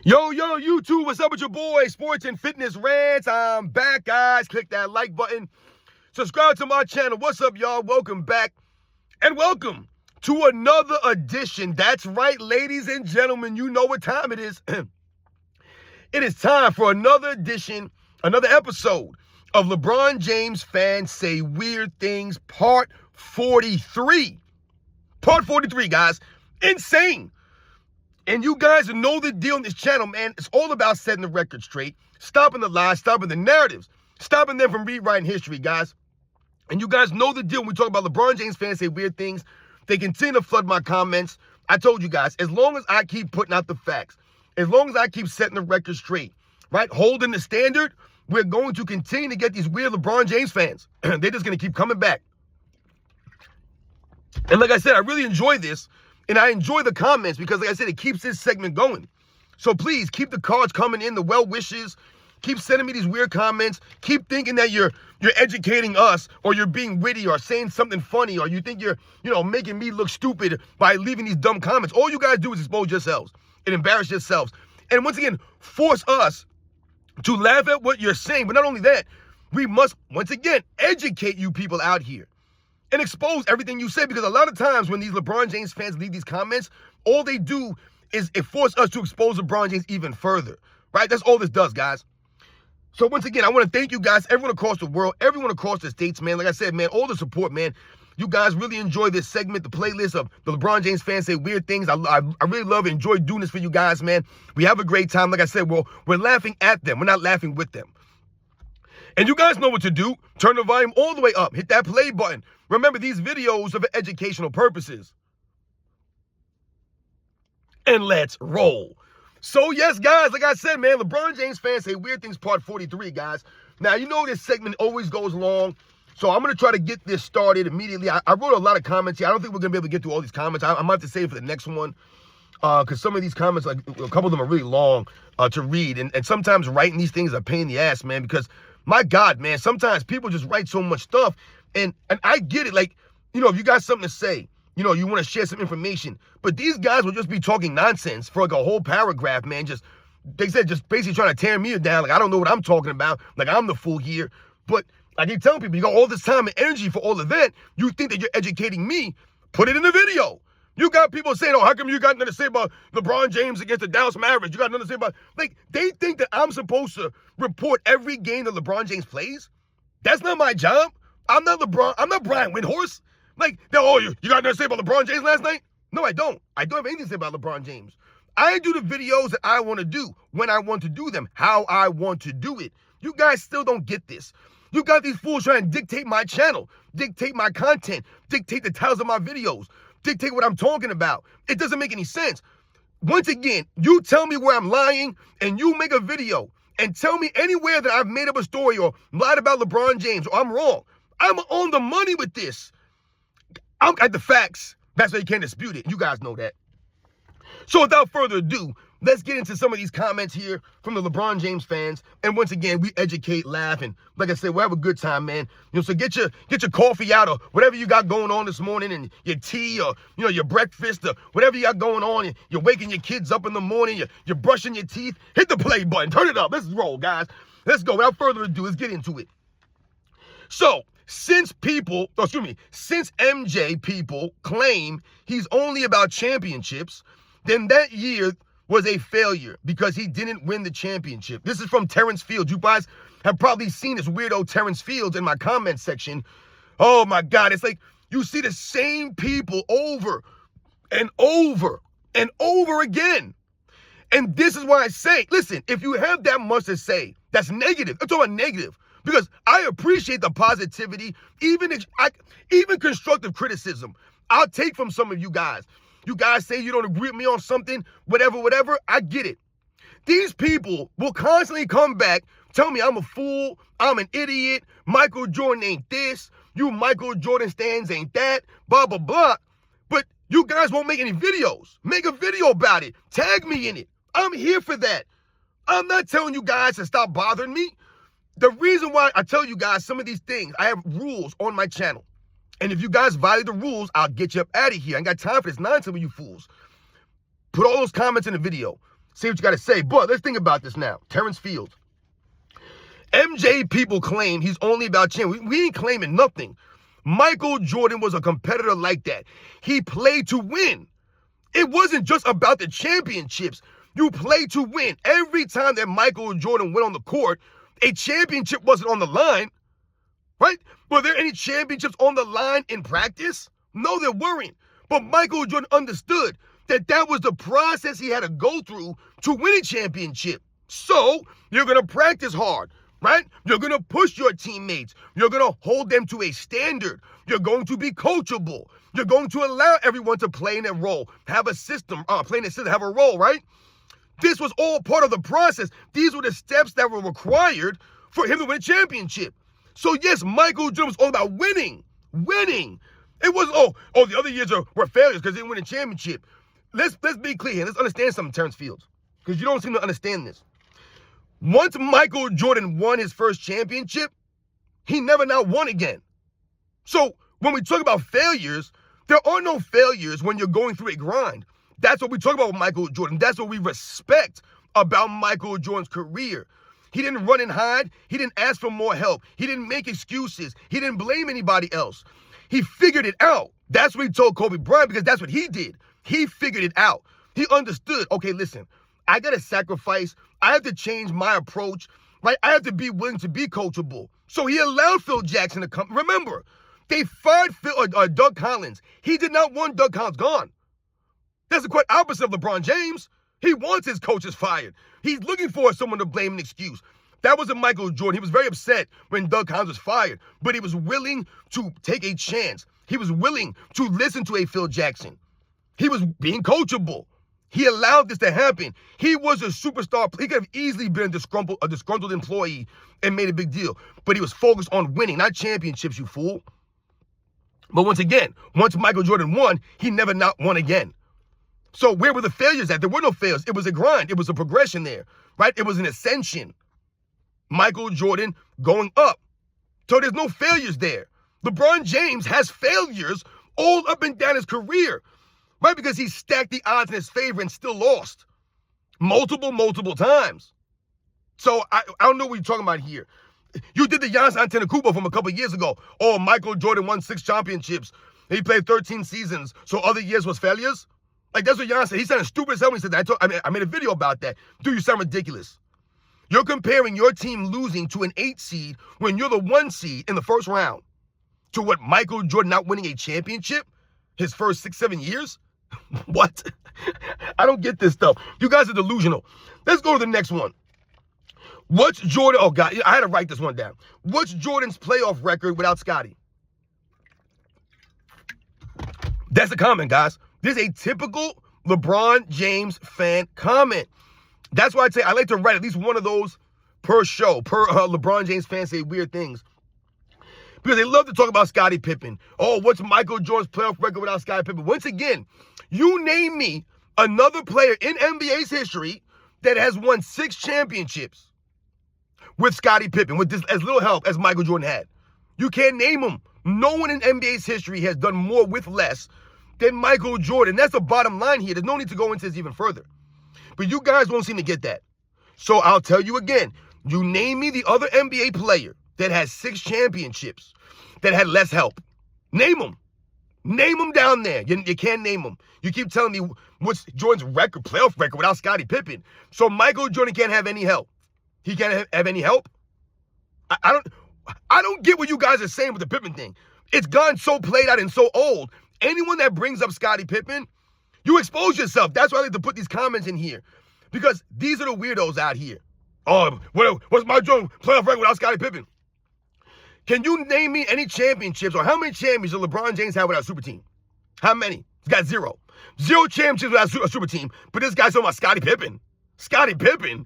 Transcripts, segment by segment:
Yo, YouTube, what's up with your boy, Sports and Fitness Rants? I'm back, guys. Click that like button. Subscribe to my channel. What's up, y'all? Welcome back. And welcome to another edition. That's right, ladies and gentlemen. You know what time it is. It is time for another edition, another episode of LeBron James Fans Say Weird Things, Part 43. Part 43, guys. Insane. And you guys know the deal on this channel, man. It's all about setting the record straight, stopping the lies, stopping the narratives, stopping them from rewriting history, guys. And you guys know the deal when we talk about LeBron James Fans Say Weird Things. They continue to flood my comments. I told you guys, as long as I keep putting out the facts, as long as I keep setting the record straight, right, holding the standard, we're going to continue to get these weird LeBron James fans. They're just going to keep coming back. And like I said, I really enjoy this. And I enjoy the comments because, like I said, it keeps this segment going. So please keep the cards coming in, the well wishes. Keep sending me these weird comments. Keep thinking that you're educating us, or you're being witty, or saying something funny, or you think you're, making me look stupid by leaving these dumb comments. All you guys do is expose yourselves and embarrass yourselves. And once again, force us to laugh at what you're saying. But not only that, we must, once again, educate you people out here and expose everything you say, because a lot of times when these LeBron James fans leave these comments, all they do is it force us to expose LeBron James even further, right? That's all this does, guys. So once again, I want to thank you guys, everyone across the world, everyone across the states, man. Like I said, man, all the support, man. You guys really enjoy this segment, the playlist of the LeBron James Fans Say Weird Things. I really love and enjoy doing this for you guys, man. We have a great time. Like I said, we're laughing at them. We're not laughing with them. And you guys know what to do. Turn the volume all the way up. Hit that play button. Remember, these videos are for educational purposes. And let's roll. So, yes, guys, like I said, man, LeBron James Fans Say Weird Things, Part 43, guys. Now, you know this segment always goes long, so I'm going to try to get this started immediately. I wrote a lot of comments here. I don't think we're going to be able to get through all these comments. I might have to save it for the next one, because some of these comments, like a couple of them are really long to read. And sometimes writing these things is a pain in the ass, man, because, my God, man, sometimes people just write so much stuff. And I get it, like, if you got something to say, you want to share some information. But these guys will just be talking nonsense for like a whole paragraph, man. They said just basically trying to tear me down. Like, I don't know what I'm talking about. Like, I'm the fool here. But I keep telling people, you got all this time and energy for all of that. You think that you're educating me. Put it in the video. You got people saying, oh, how come you got nothing to say about LeBron James against the Dallas Mavericks? You got nothing to say about, like, they think that I'm supposed to report every game that LeBron James plays. That's not my job. I'm not LeBron. I'm not Brian Windhorse. Like, oh, you got nothing to say about LeBron James last night? No, I don't. I don't have anything to say about LeBron James. I do the videos that I want to do, when I want to do them, how I want to do it. You guys still don't get this. You got these fools trying to dictate my channel, dictate my content, dictate the titles of my videos, dictate what I'm talking about. It doesn't make any sense. Once again, you tell me where I'm lying, and you make a video and tell me anywhere that I've made up a story or lied about LeBron James, or I'm wrong. I'm on the money with this. I'm got the facts. That's why you can't dispute it. You guys know that. So without further ado, let's get into some of these comments here from the LeBron James fans. And once again, we educate, laugh, and like I said, we'll have a good time, man. So get your coffee out, or whatever you got going on this morning, and your tea, or your breakfast, or whatever you got going on. You're waking your kids up in the morning. You're brushing your teeth. Hit the play button. Turn it up. Let's roll, guys. Let's go. Without further ado, let's get into it. So, since MJ people claim he's only about championships, then that year was a failure because he didn't win the championship. This is from Terrence Fields. You guys have probably seen this weirdo Terrence Fields in my comment section. Oh my God, it's like you see the same people over and over and over again. And this is why I say, listen, if you have that much to say, that's negative. I'm talking about negative. Because I appreciate the positivity, even constructive criticism. I'll take from some of you guys. You guys say you don't agree with me on something, whatever, I get it. These people will constantly come back, tell me I'm a fool, I'm an idiot, Michael Jordan ain't this, you Michael Jordan stands ain't that, blah, blah, blah. But you guys won't make any videos. Make a video about it. Tag me in it. I'm here for that. I'm not telling you guys to stop bothering me. The reason why I tell you guys some of these things, I have rules on my channel. And if you guys violate the rules, I'll get you up out of here. I ain't got time for this nonsense with you fools. Put all those comments in the video. See what you got to say. But let's think about this now. Terrence Fields. MJ people claim he's only about champions. We ain't claiming nothing. Michael Jordan was a competitor like that. He played to win. It wasn't just about the championships. You played to win. Every time that Michael Jordan went on the court, a championship wasn't on the line, right? Were there any championships on the line in practice? No, there weren't. But Michael Jordan understood that that was the process he had to go through to win a championship. So you're going to practice hard, right? You're going to push your teammates. You're going to hold them to a standard. You're going to be coachable. You're going to allow everyone to play in their role, have a system, play in a system, have a role, right? This was all part of the process. These were the steps that were required for him to win a championship. So yes, Michael Jordan was all about winning. It wasn't, the other years were failures because they didn't win a championship. Let's be clear here. Let's understand something, Terrence Fields, because you don't seem to understand this. Once Michael Jordan won his first championship, he never now won again. So when we talk about failures, there are no failures when you're going through a grind. That's what we talk about with Michael Jordan. That's what we respect about Michael Jordan's career. He didn't run and hide. He didn't ask for more help. He didn't make excuses. He didn't blame anybody else. He figured it out. That's what he told Kobe Bryant, because that's what he did. He figured it out. He understood, okay, listen, I got to sacrifice. I have to change my approach, right? I have to be willing to be coachable. So he allowed Phil Jackson to come. Remember, they fired Doug Collins. He did not want Doug Collins gone. That's the quite opposite of LeBron James. He wants his coaches fired. He's looking for someone to blame and excuse. That wasn't Michael Jordan. He was very upset when Doug Collins was fired, but he was willing to take a chance. He was willing to listen to a Phil Jackson. He was being coachable. He allowed this to happen. He was a superstar. He could have easily been a disgruntled employee and made a big deal, but he was focused on winning, not championships, you fool. But once again, once Michael Jordan won, he never not won again. So where were the failures at? There were no failures. It was a grind. It was a progression there, right? It was an ascension. Michael Jordan going up. So there's no failures there. LeBron James has failures all up and down his career, right? Because he stacked the odds in his favor and still lost multiple times. So I don't know what you're talking about here. You did the Giannis Antetokounmpo from a couple years ago. Oh, Michael Jordan won 6 championships. He played 13 seasons. So other years was failures? Like, that's what Giannis said. He sounded stupid as hell when he said that. I made a video about that. Dude, you sound ridiculous. You're comparing your team losing to an 8 seed when you're the 1 seed in the first round to what Michael Jordan not winning a championship his first 6-7 years? What? I don't get this stuff. You guys are delusional. Let's go to the next one. What's Jordan? Oh, God, I had to write this one down. What's Jordan's playoff record without Scottie? That's a comment, guys. This is a typical LeBron James fan comment. That's why I say I like to write at least one of those per show, per LeBron James fans say weird things. Because they love to talk about Scottie Pippen. Oh, what's Michael Jordan's playoff record without Scottie Pippen? Once again, you name me another player in NBA's history that has won 6 championships with Scottie Pippen, with this, as little help as Michael Jordan had. You can't name him. No one in NBA's history has done more with less than Michael Jordan. That's the bottom line here. There's no need to go into this even further. But you guys won't seem to get that. So I'll tell you again. You name me the other NBA player that has 6 championships that had less help. Name them. Name them down there. You can't name them. You keep telling me what's Jordan's record, playoff record without Scottie Pippen. So Michael Jordan can't have any help. He can't have any help. I don't get what you guys are saying with the Pippen thing. It's gone so played out and so old. Anyone that brings up Scottie Pippen, you expose yourself. That's why I like to put these comments in here. Because these are the weirdos out here. Oh, what's my Jordan playoff record without Scottie Pippen? Can you name me any championships or how many champions did LeBron James have without a super team? How many? He's got 0. 0 championships without a super team. But this guy's talking about Scottie Pippen. Scottie Pippen?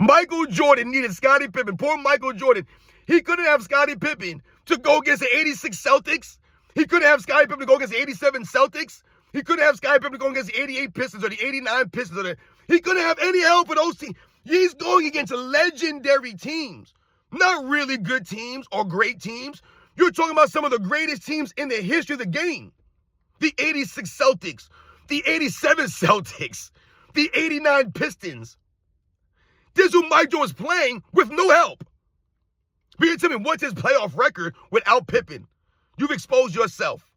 Michael Jordan needed Scottie Pippen. Poor Michael Jordan. He couldn't have Scottie Pippen to go against the 86 Celtics. He couldn't have Scottie Pippen to go against the 87 Celtics. He couldn't have Scottie Pippen to go against the 88 Pistons or the 89 Pistons. He couldn't have any help with those teams. He's going against legendary teams. Not really good teams or great teams. You're talking about some of the greatest teams in the history of the game. The 86 Celtics, the 87 Celtics, the 89 Pistons. This is who Mike Jordan's playing with no help. But you tell me, what's his playoff record without Pippen? You've exposed yourself.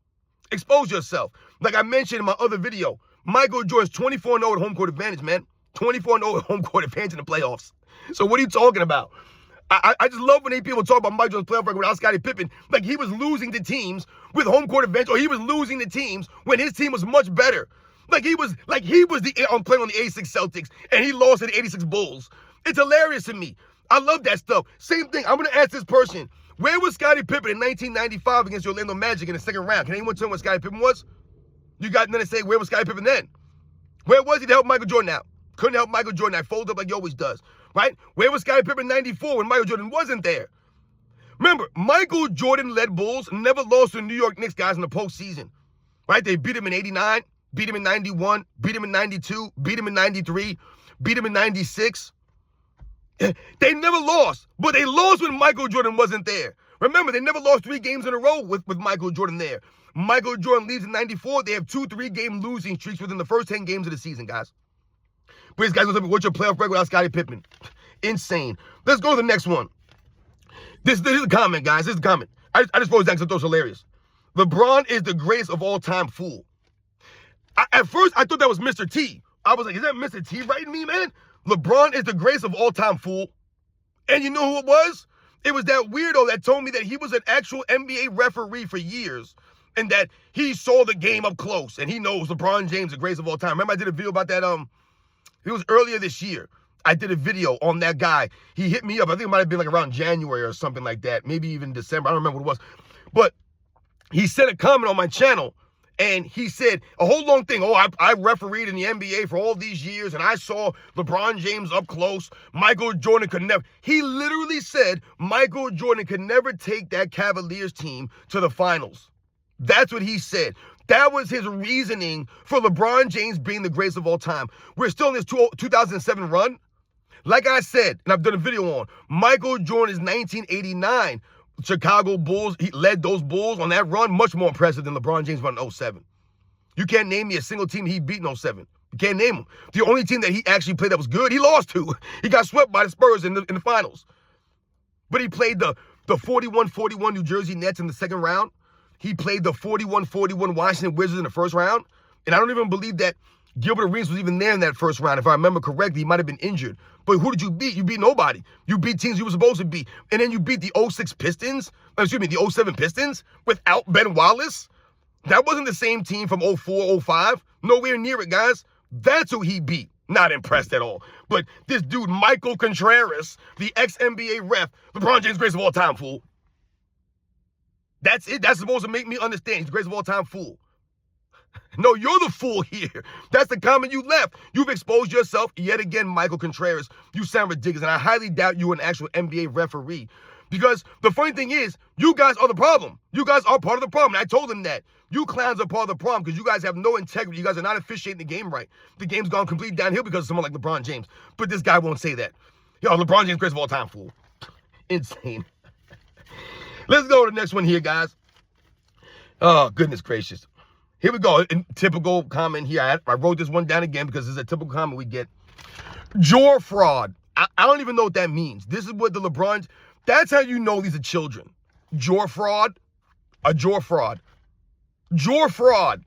Expose yourself. Like I mentioned in my other video, Michael Jordan's 24-0 at home court advantage, man. 24-0 at home court advantage in the playoffs. So what are you talking about? I just love when people talk about Mike Jordan's playoff record without Scottie Pippen. Like he was losing to teams with home court advantage, or he was losing to teams when his team was much better. Like he was playing on the 86 Celtics and he lost to the 86 Bulls. It's hilarious to me. I love that stuff. Same thing. I'm going to ask this person. Where was Scottie Pippen in 1995 against the Orlando Magic in the second round? Can anyone tell me what Scottie Pippen was? You got nothing to say. Where was Scottie Pippen then? Where was he to help Michael Jordan out? Couldn't help Michael Jordan out. Fold up like he always does. Right? Where was Scottie Pippen in 94 when Michael Jordan wasn't there? Remember, Michael Jordan-led Bulls never lost to the New York Knicks guys in the postseason. Right? They beat him in 89, beat him in 91, beat him in 92, beat him in 93, beat him in 96. They never lost, but they lost when Michael Jordan wasn't there. Remember, they never lost 3 games in a row with Michael Jordan there. Michael Jordan leaves in 94. They have 2 3-game losing streaks within the first 10 games of the season, guys. Please, guys, what's your playoff record without Scottie Pippen? Insane. Let's go to the next one. This is a comment, guys. This is a comment. I just wrote it down because I thought it was hilarious. LeBron is the greatest of all-time fool. At first, I thought that was Mr. T. I was like, is that Mr. T writing me, man? LeBron is the greatest of all-time fool. And you know who it was? It was that weirdo that told me that he was an actual NBA referee for years and that he saw the game up close and he knows LeBron James, the greatest of all time. Remember I did a video about that? It was earlier this year. I did a video on that guy. He hit me up. I think it might have been like around January or something like that. Maybe even December. I don't remember what it was. But he sent a comment on my channel. And he said a whole long thing. Oh, I refereed in the NBA for all these years, and I saw LeBron James up close. Michael Jordan could never. He literally said Michael Jordan could never take that Cavaliers team to the finals. That's what he said. That was his reasoning for LeBron James being the greatest of all time. We're still in this 2007 run. Like I said, and I've done a video on, Michael Jordan's 1989 Chicago Bulls, he led those Bulls on that run, much more impressive than LeBron James run in 07. You can't name me a single team he beat in 07. You can't name them. The only team that he actually played that was good, he lost to. He got swept by the Spurs in the finals. But he played the 41-41 New Jersey Nets in the second round. He played the 41-41 Washington Wizards in the first round. And I don't even believe that Gilbert Arenas was even there in that first round. If I remember correctly, he might have been injured. But who did you beat? You beat nobody. You beat teams you were supposed to beat. And then you beat the 06 Pistons, the 07 Pistons without Ben Wallace. That wasn't the same team from 04, 05. Nowhere near it, guys. That's who he beat. Not impressed at all. But this dude, Michael Contreras, the ex-NBA ref, LeBron James, greatest of all time, fool. That's it. That's supposed to make me understand. He's the greatest of all time, fool. No, you're the fool here. That's the comment you left. You've exposed yourself yet again, Michael Contreras. You sound ridiculous, and I highly doubt you're an actual NBA referee. Because the funny thing is, you guys are the problem. You guys are part of the problem. And I told him that. You clowns are part of the problem because you guys have no integrity. You guys are not officiating the game right. The game's gone completely downhill because of someone like LeBron James. But this guy won't say that. Yo, LeBron James, greatest of all time, fool. Insane. Let's go to the next one here, guys. Oh, goodness gracious. Here we go. Typical comment here. I wrote this one down again because it's a typical comment we get. Jaw fraud. I don't even know what that means. This is what the LeBron... That's how you know these are children. Jaw fraud. A jaw fraud. Jaw fraud.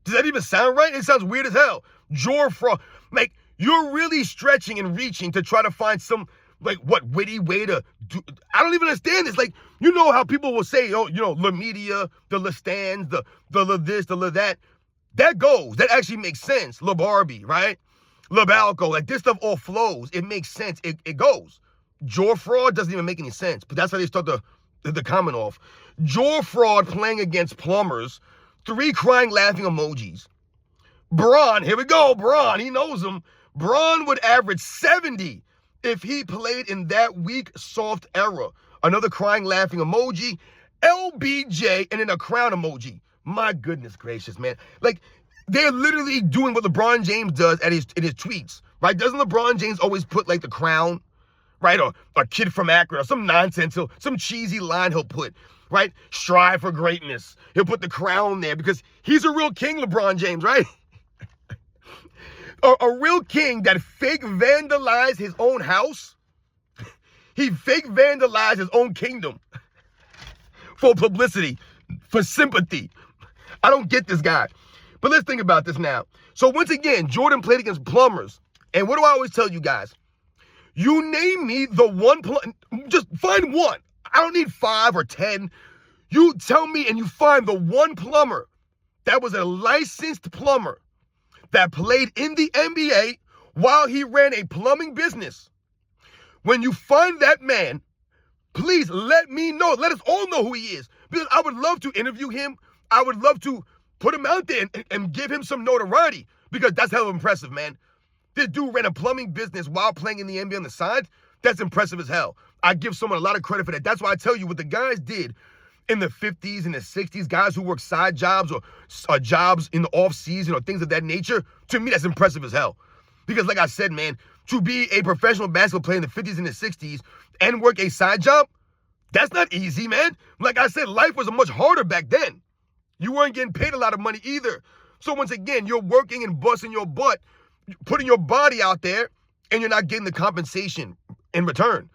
Does that even sound right? It sounds weird as hell. Jaw fraud. Like, you're really stretching and reaching to try to find some, witty way to do. I don't even understand this. Like, you know how people will say, oh, La Media, the La Stands, the La this, the La that. That goes. That actually makes sense. La Barbie, right? La Balco. Like, this stuff all flows. It makes sense. It goes. Jaw fraud doesn't even make any sense. But that's how they start the comment off. Jaw fraud playing against Plumbers. 3 crying, laughing emojis. Braun, here we go. Braun, he knows him. Braun would average 70 if he played in that weak, soft era. Another crying, laughing emoji. LBJ, and then a crown emoji. My goodness gracious, man. Like, they're literally doing what LeBron James does in his tweets, right? Doesn't LeBron James always put, the crown, right? Or a kid from Akron or some nonsense, some cheesy line he'll put. right? Strive for greatness. He'll put the crown there because he's a real king, LeBron James, right? a real king that fake vandalized his own house. He fake vandalized his own kingdom for publicity, for sympathy. I don't get this guy. But let's think about this now. So once again, Jordan played against Plumbers. And what do I always tell you guys? You name me the one, just find one. I don't need 5 or 10. You tell me and you find the one plumber that was a licensed plumber that played in the NBA while he ran a plumbing business. When you find that man, please let me know. Let us all know who he is. Because I would love to interview him. I would love to put him out there and give him some notoriety. Because that's hella impressive, man. This dude ran a plumbing business while playing in the NBA on the side. That's impressive as hell. I give someone a lot of credit for that. That's why I tell you what the guys did in the 50s and the 60s, guys who work side jobs or jobs in the off season or things of that nature. To me, that's impressive as hell. Because like I said, man, to be a professional basketball player in the 50s and the 60s and work a side job, that's not easy, man. Like I said, life was much harder back then. You weren't getting paid a lot of money either. So once again, you're working and busting your butt, putting your body out there, and you're not getting the compensation in return.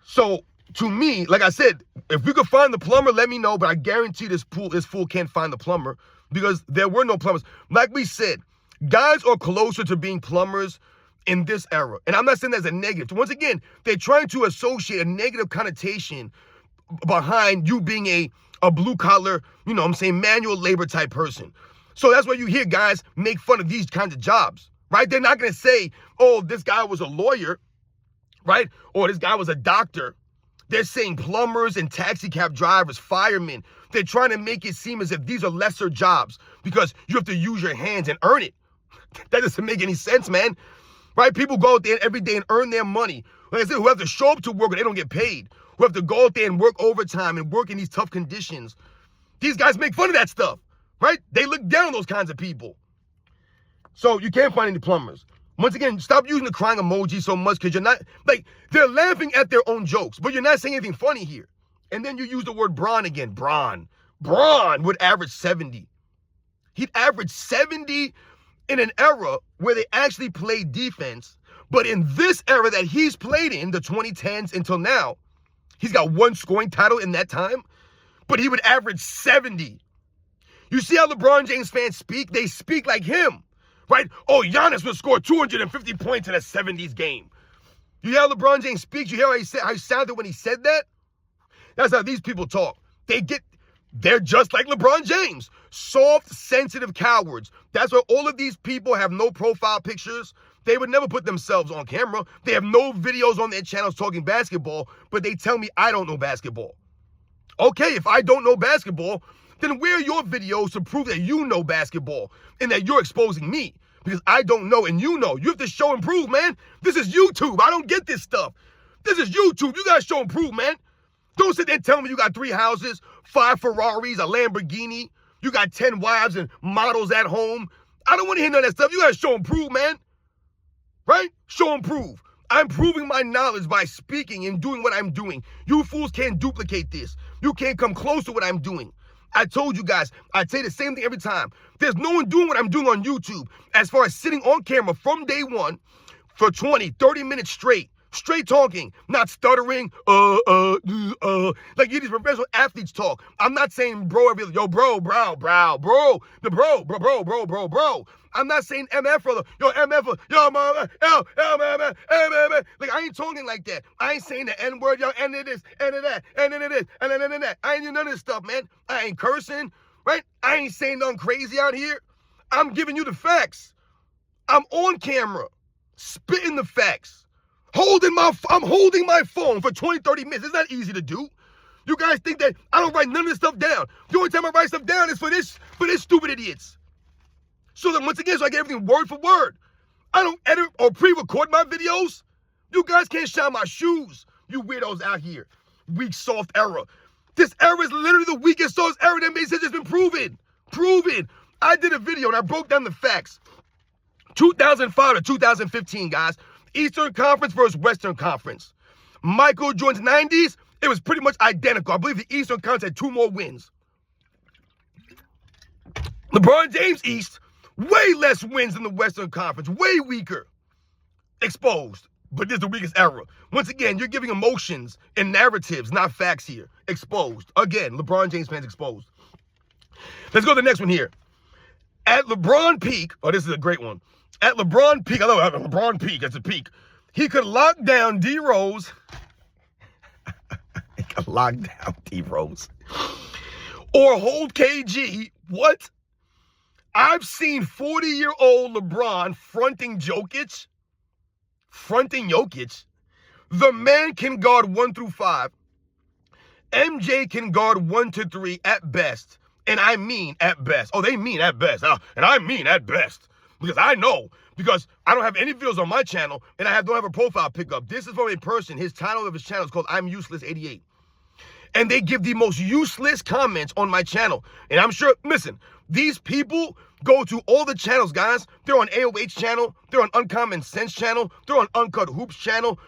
So to me, like I said, if we could find the plumber, let me know. But I guarantee this fool can't find the plumber because there were no plumbers. Like we said, guys are closer to being plumbers in this era. And I'm not saying that's a negative. Once again, they're trying to associate a negative connotation behind you being a blue-collar, manual labor type person. So that's why you hear guys make fun of these kinds of jobs, right? They're not going to say, oh, this guy was a lawyer, right? Or this guy was a doctor. They're saying plumbers and taxi cab drivers, firemen. They're trying to make it seem as if these are lesser jobs because you have to use your hands and earn it. That doesn't make any sense, man. Right? People go out there every day and earn their money. Like I said, who have to show up to work and they don't get paid. Who have to go out there and work overtime and work in these tough conditions. These guys make fun of that stuff, right? They look down on those kinds of people. So you can't find any plumbers. Once again, stop using the crying emoji so much because you're not, they're laughing at their own jokes, but you're not saying anything funny here. And then you use the word Braun again. Braun would average 70. He'd average 70 in an era where they actually played defense. But in this era that he's played in, the 2010s until now, he's got one scoring title in that time, but he would average 70. You see how LeBron James fans speak? They speak like him, right? Oh, Giannis would score 250 points in a 70s game. You hear how LeBron James speaks? You hear how he sounded when he said that? That's how these people talk. They're just like LeBron James. Soft, sensitive cowards. That's why all of these people have no profile pictures. They would never put themselves on camera. They have no videos on their channels talking basketball, but they tell me I don't know basketball. Okay, if I don't know basketball, then where are your videos to prove that you know basketball and that you're exposing me? Because I don't know and you know. You have to show and prove, man. This is YouTube. I don't get this stuff. This is YouTube. You got to show and prove, man. Don't sit there and tell me you got 3 houses, 5 Ferraris, a Lamborghini. You got 10 wives and models at home. I don't want to hear none of that stuff. You got to show and prove, man. Right? Show and prove. I'm proving my knowledge by speaking and doing what I'm doing. You fools can't duplicate this. You can't come close to what I'm doing. I told you guys, I say the same thing every time. There's no one doing what I'm doing on YouTube as far as sitting on camera from day one for 20, 30 minutes straight talking, not stuttering, like you these professional athletes talk. I'm not saying bro, yo, bro. I'm not saying MF, brother. Yo, MF, yo, mama, yo, like, I ain't talking like that. I ain't saying the N-word, yo, end of this, end of that, end of this, and that. I ain't doing none of this stuff, man. I ain't cursing, right? I ain't saying nothing crazy out here. I'm giving you the facts. I'm on camera, spitting the facts. I'm holding my phone for 20, 30 minutes. It's not easy to do. You guys think that I don't write none of this stuff down. The only time I write stuff down is for this stupid idiots. So then once again, so I get everything word for word. I don't edit or pre-record my videos. You guys can't shine my shoes. You weirdos out here. Weak, soft era. This era is literally the weakest, soft era that makes it just been proven. Proven. I did a video and I broke down the facts. 2005 to 2015, guys. Eastern Conference versus Western Conference. Michael Jordan's 90s, It was pretty much identical. I believe the Eastern Conference had 2 more wins. LeBron James East, way less wins than the Western Conference, way weaker. Exposed. But this is the weakest era. Once again, you're giving emotions and narratives, not facts here. Exposed. Again, LeBron James fans exposed. Let's go to the next one here. At LeBron peak, oh, this is a great one. At LeBron peak, I love it, LeBron peak, that's a peak. He could lock down D Rose. He could lock down D Rose. Or hold KG. What? I've seen 40-year-old LeBron fronting Jokic. Fronting Jokic. The man can guard 1 through 5. MJ can guard 1 to 3 at best. And I mean at best. Oh, they mean at best. And I mean at best. Because I know. Because I don't have any videos on my channel. And I don't have a profile pickup. This is from a person. His title of his channel is called I'm Useless 88. And they give the most useless comments on my channel. And I'm sure, listen, these people go to all the channels, guys. They're on AOH channel. They're on Uncommon Sense channel. They're on Uncut Hoops channel.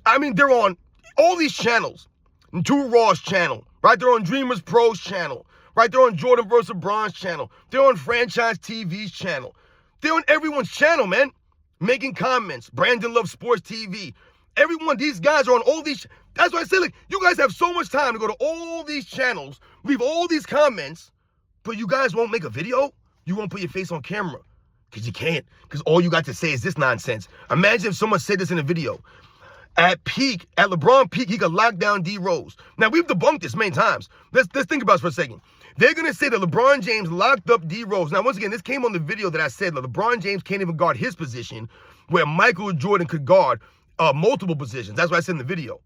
I mean, they're on all these channels. Two Raw's channel, right? They're on Dreamers Pro's channel, right? They're on Jordan vs. Braun's channel. They're on Franchise TV's channel. They're on everyone's channel, man. Making comments. Brandon Loves Sports TV. Everyone, these guys are on all these. That's why I say, like, you guys have so much time to go to all these channels, leave all these comments, but you guys won't make a video? You won't put your face on camera. Because you can't. Because all you got to say is this nonsense. Imagine if someone said this in a video. At peak, at LeBron peak, he could lock down D Rose. Now, we've debunked this many times. Let's think about this for a second. They're going to say that LeBron James locked up D Rose. Now, once again, this came on the video that I said that LeBron James can't even guard his position where Michael Jordan could guard multiple positions. That's what I said in the video.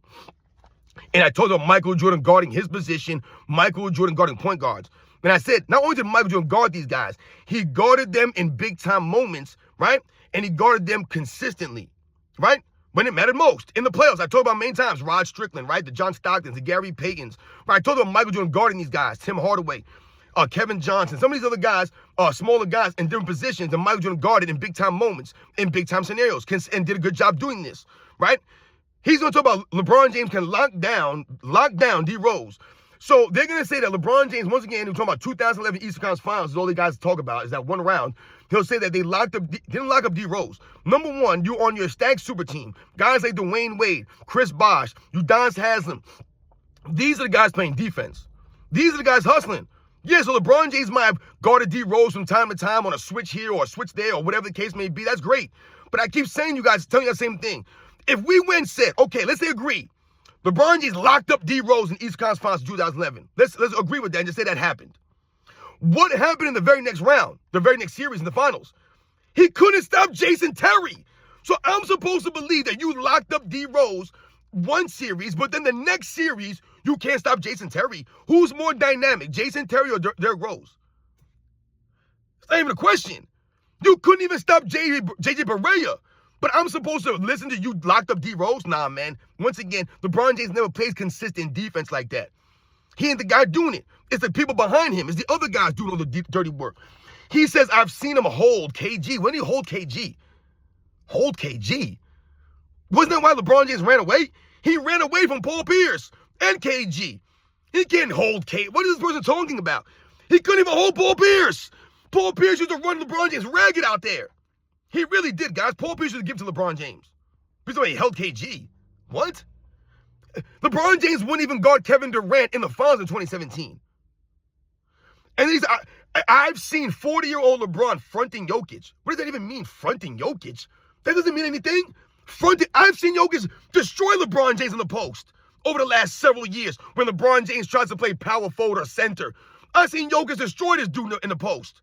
And I told them Michael Jordan guarding his position, Michael Jordan guarding point guards. And I said, not only did Michael Jordan guard these guys, he guarded them in big-time moments, right? And he guarded them consistently, right? When it mattered most. In the playoffs, I told about many times, Rod Strickland, right? The John Stocktons, the Gary Paytons, right? I told about Michael Jordan guarding these guys, Tim Hardaway, Kevin Johnson, some of these other guys, smaller guys in different positions, and Michael Jordan guarded in big-time moments, in big-time scenarios, and did a good job doing this, right? He's going to talk about LeBron James can lock down D Rose. So they're going to say that LeBron James, once again, we're talking about 2011 Eastern Conference Finals, is all the guys talk about, is that one round. He'll say that they didn't lock up D Rose. Number one, you're on your stacked super team. Guys like Dwayne Wade, Chris Bosh, Udonis Haslem. These are the guys playing defense. These are the guys hustling. Yeah, so LeBron James might have guarded D Rose from time to time on a switch here or a switch there or whatever the case may be. That's great. But I keep saying, you guys, telling you the same thing. If we win said, okay, let's say agree. LeBron James locked up D Rose in East Conference Finals 2011. Let's agree with that and just say that happened. What happened in the very next round, the very next series in the finals? He couldn't stop Jason Terry. So I'm supposed to believe that you locked up D Rose one series, but then the next series, you can't stop Jason Terry. Who's more dynamic, Jason Terry or Derrick Rose? It's not even a question. You couldn't even stop JJ Barea. But I'm supposed to listen to you locked up D Rose? Nah, man. Once again, LeBron James never plays consistent defense like that. He ain't the guy doing it. It's the people behind him. It's the other guys doing all the dirty work. He says, I've seen him hold KG. When did he hold KG? Hold KG? Wasn't that why LeBron James ran away? He ran away from Paul Pierce and KG. He can't hold KG. What is this person talking about? He couldn't even hold Paul Pierce. Paul Pierce used to run LeBron James ragged out there. He really did, guys. Paul Pierce should give to LeBron James. Because he held KG. What? LeBron James wouldn't even guard Kevin Durant in the finals in 2017. And I've seen 40-year-old LeBron fronting Jokic. What does that even mean, fronting Jokic? That doesn't mean anything. I've seen Jokic destroy LeBron James in the post over the last several years when LeBron James tries to play power forward or center. I've seen Jokic destroy this dude in the post.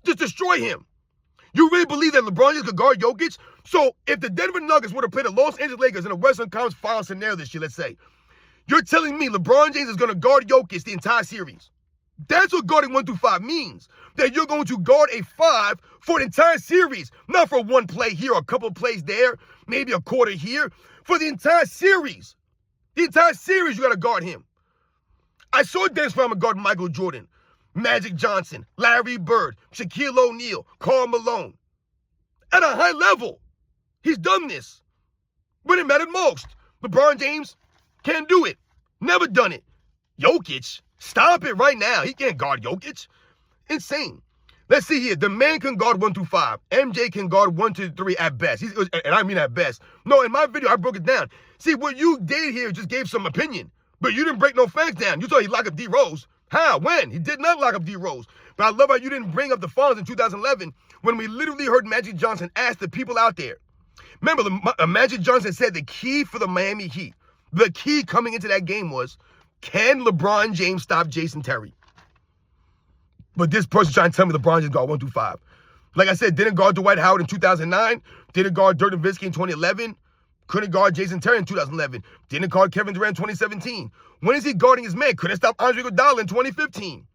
Just destroy him. You really believe that LeBron James could guard Jokic? So if the Denver Nuggets were to play the Los Angeles Lakers in a Western Conference final scenario this year, let's say, you're telling me LeBron James is going to guard Jokic the entire series. That's what guarding 1 through 5 means. That you're going to guard a 5 for the entire series. Not for one play here or a couple of plays there, maybe a quarter here. For the entire series. The entire series, you got to guard him. I saw Dennis Rodman guard Michael Jordan, Magic Johnson, Larry Bird, Shaquille O'Neal, Karl Malone. At a high level. He's done this. When it mattered most. LeBron James can't do it. Never done it. Jokic, stop it right now. He can't guard Jokic. Insane. Let's see here. The man can guard 1 through 5. MJ can guard 1 to 3 at best. And I mean at best. No, in my video, I broke it down. See, what you did here just gave some opinion. But you didn't break no facts down. You thought he locked up D Rose. How? When? He did not lock up D Rose. But I love how you didn't bring up the finals in 2011 when we literally heard Magic Johnson ask the people out there. Remember, Magic Johnson said the key for the Miami Heat, the key coming into that game was, can LeBron James stop Jason Terry? But this person's trying to tell me LeBron James guard 1 through 5. Like I said, didn't guard Dwight Howard in 2009. Didn't guard Dirk Nowitzki in 2011. Couldn't guard Jason Terry in 2011. Didn't guard Kevin Durant in 2017. When is he guarding his man? Couldn't stop Andre Iguodala in 2015.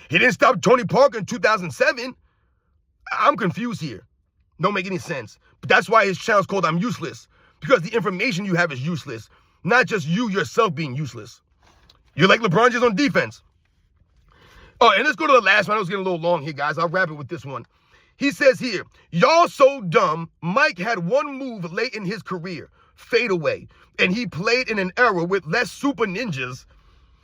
He didn't stop Tony Parker in 2007. I'm confused here. Don't make any sense. But that's why his channel's called I'm Useless. Because the information you have is useless. Not just you yourself being useless. You're like LeBron James on defense. Oh, and let's go to the last one. I was getting a little long here, guys. I'll wrap it with this one. He says here, y'all so dumb. Mike had one move late in his career, fadeaway, and he played in an era with less super ninjas.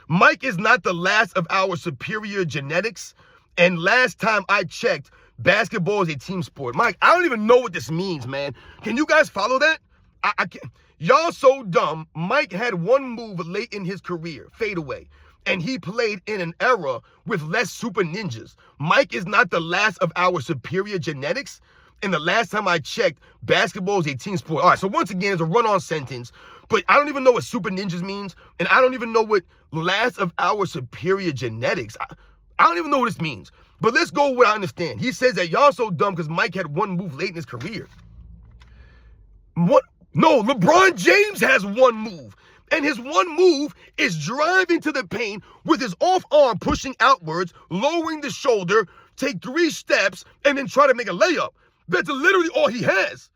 Mike is not the last of our superior genetics. And last time I checked, basketball is a team sport. Mike, I don't even know what this means, man. Can you guys follow that? I can't. Y'all so dumb. Mike had one move late in his career, fadeaway, and he played in an era with less super ninjas. Mike is not the last of our superior genetics. And the last time I checked, basketball is a team sport. All right, so once again, it's a run-on sentence, but I don't even know what super ninjas means, and I don't even know what last of our superior genetics. I don't even know what this means. But let's go with what I understand. He says that y'all so dumb because Mike had one move late in his career. What? No, LeBron James has one move. And his one move is driving to the paint with his off arm pushing outwards, lowering the shoulder, take 3 steps, and then try to make a layup. That's literally all he has.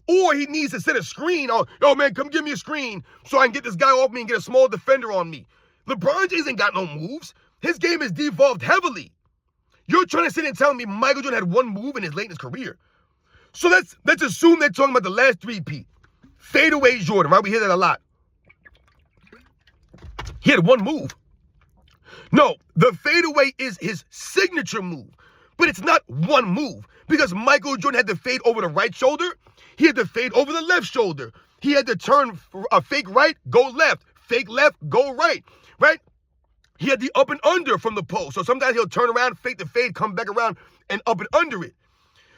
Or he needs to set a screen. Oh, man, come give me a screen so I can get this guy off me and get a small defender on me. LeBron James ain't got no moves. His game has devolved heavily. You're trying to sit and tell me Michael Jordan had one move in his late in his career. So let's assume they're talking about the last 3-peat. Fadeaway Jordan, right? We hear that a lot. He had one move. No, the fadeaway is his signature move. But it's not one move. Because Michael Jordan had to fade over the right shoulder. He had to fade over the left shoulder. He had to turn a fake right, go left. Fake left, go right. Right? He had the up and under from the post. So sometimes he'll turn around, fake the fade, come back around, and up and under it.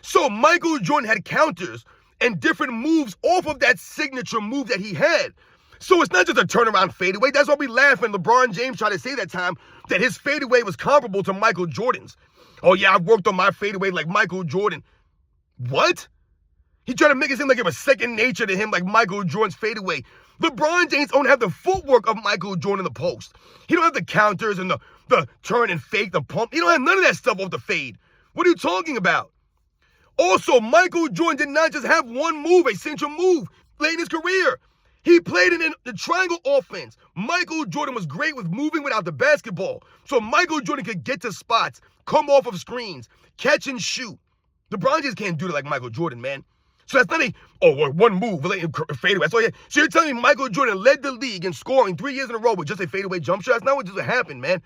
So Michael Jordan had counters and different moves off of that signature move that he had. So it's not just a turnaround fadeaway. That's why we laugh when LeBron James tried to say that time that his fadeaway was comparable to Michael Jordan's. Oh, yeah, I've worked on my fadeaway like Michael Jordan. What? He tried to make it seem like it was second nature to him like Michael Jordan's fadeaway. LeBron James don't have the footwork of Michael Jordan in the post. He don't have the counters and the turn and fake, the pump. He don't have none of that stuff off the fade. What are you talking about? Also, Michael Jordan did not just have one move, a central move, late in his career. He played in the triangle offense. Michael Jordan was great with moving without the basketball. So Michael Jordan could get to spots, come off of screens, catch and shoot. LeBron James can't do that like Michael Jordan, man. So that's not one move, fadeaway. So you're telling me Michael Jordan led the league in scoring 3 years in a row with just a fadeaway jump shot? That's not what just happened, man.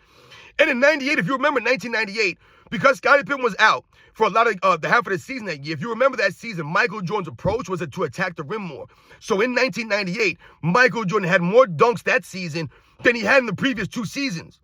And in 98, if you remember 1998, because Scottie Pippen was out for a lot of the half of the season that year, if you remember that season, Michael Jordan's approach was to attack the rim more. So in 1998, Michael Jordan had more dunks that season than he had in the previous 2 seasons.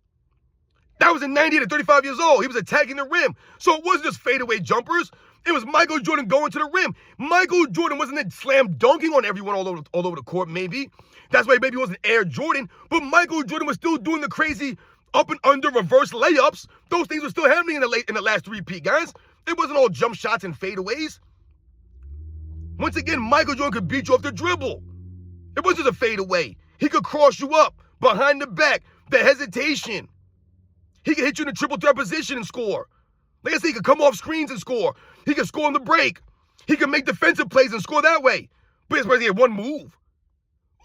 That was in 98 at 35 years old. He was attacking the rim. So it wasn't just fadeaway jumpers. It was Michael Jordan going to the rim. Michael Jordan wasn't slam dunking on everyone all over the court, maybe. That's why maybe he wasn't Air Jordan. But Michael Jordan was still doing the crazy up and under reverse layups. Those things were still happening in the last 3-peat, guys. It wasn't all jump shots and fadeaways. Once again, Michael Jordan could beat you off the dribble. It wasn't just a fadeaway. He could cross you up, behind the back, the hesitation. He could hit you in a triple threat position and score. Like I said, he could come off screens and score. He could score on the break. He could make defensive plays and score that way. But it's because he had one move.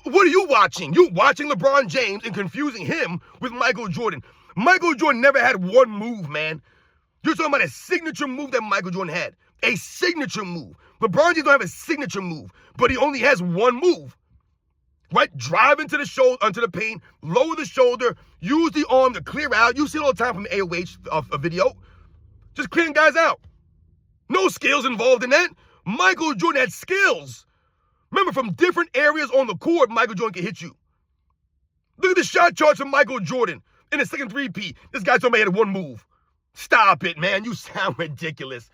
What are you watching? You watching LeBron James and confusing him with Michael Jordan. Michael Jordan never had one move, man. You're talking about a signature move that Michael Jordan had. A signature move. LeBron James don't have a signature move, but he only has one move. right? Drive into the shoulder, onto the paint, lower the shoulder, use the arm to clear out. You see it all the time from the AOH video. Just clearing guys out. No skills involved in that. Michael Jordan had skills. Remember, from different areas on the court, Michael Jordan can hit you. Look at the shot charts of Michael Jordan in the second three-peat. This guy told me he had one move. Stop it, man. You sound ridiculous.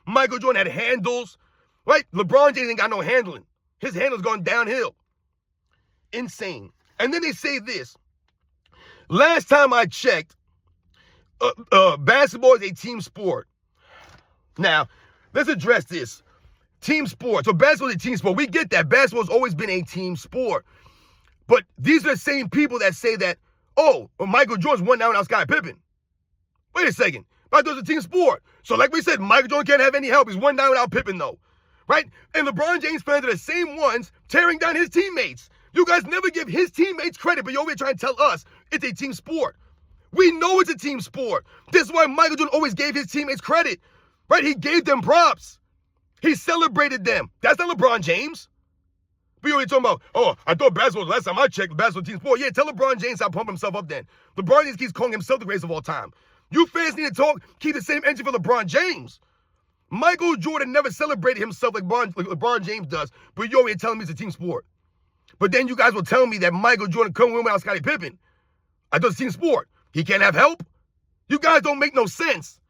Michael Jordan had handles, right? LeBron James ain't got no handling. His handle's gone downhill. Insane. And then they say this. Last time I checked, basketball is a team sport. Now, let's address this. Team sport. So basketball is a team sport. We get that. Basketball's always been a team sport. But these are the same people that say that, oh, well, Michael Jordan's won down without Scottie Pippen. Wait a second. But it's a team sport. So like we said, Michael Jordan can't have any help. He's won down without Pippen, though. Right? And LeBron James fans are the same ones tearing down his teammates. You guys never give his teammates credit, but you're always trying to tell us it's a team sport. We know it's a team sport. This is why Michael Jordan always gave his teammates credit. Right? He gave them props. He celebrated them. That's not LeBron James. We always talking about, oh, I thought basketball, last time I checked, basketball team sport. Yeah, tell LeBron James how to pump himself up then. LeBron James keeps calling himself the greatest of all time. You fans need to talk, keep the same energy for LeBron James. Michael Jordan never celebrated himself like LeBron James does, but you're always telling me it's a team sport. But then you guys will tell me that Michael Jordan couldn't win without Scottie Pippen. I thought it's a team sport. He can't have help? You guys don't make no sense.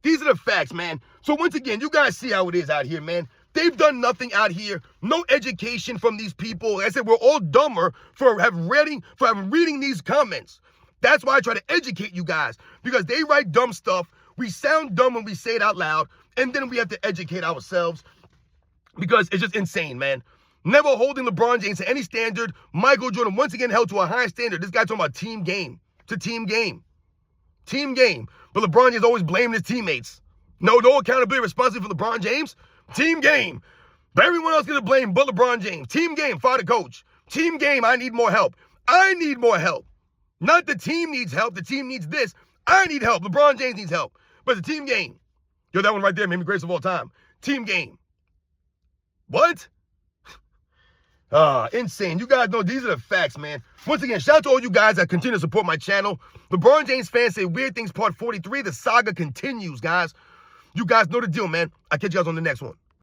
These are the facts, man. So once again, you guys see how it is out here, man. They've done nothing out here. No education from these people. Like I said, we're all dumber for reading these comments. That's why I try to educate you guys. Because they write dumb stuff. We sound dumb when we say it out loud. And then we have to educate ourselves. Because it's just insane, man. Never holding LeBron James to any standard. Michael Jordan once again held to a high standard. This guy talking about team game. It's a team game. Team game. But LeBron James always blaming his teammates. No accountability responsibility for LeBron James. Team game. But everyone else gonna blame but LeBron James. Team game, fire the coach. Team game, I need more help. I need more help. Not the team needs help. The team needs this. I need help. LeBron James needs help. But it's a team game. Yo, that one right there made me greatest of all time. Team game. What? Insane. You guys know these are the facts, man. Once again, shout out to all you guys that continue to support my channel. LeBron James fans say weird things part 43. The saga continues, guys. You guys know the deal, man. I'll catch you guys on the next one.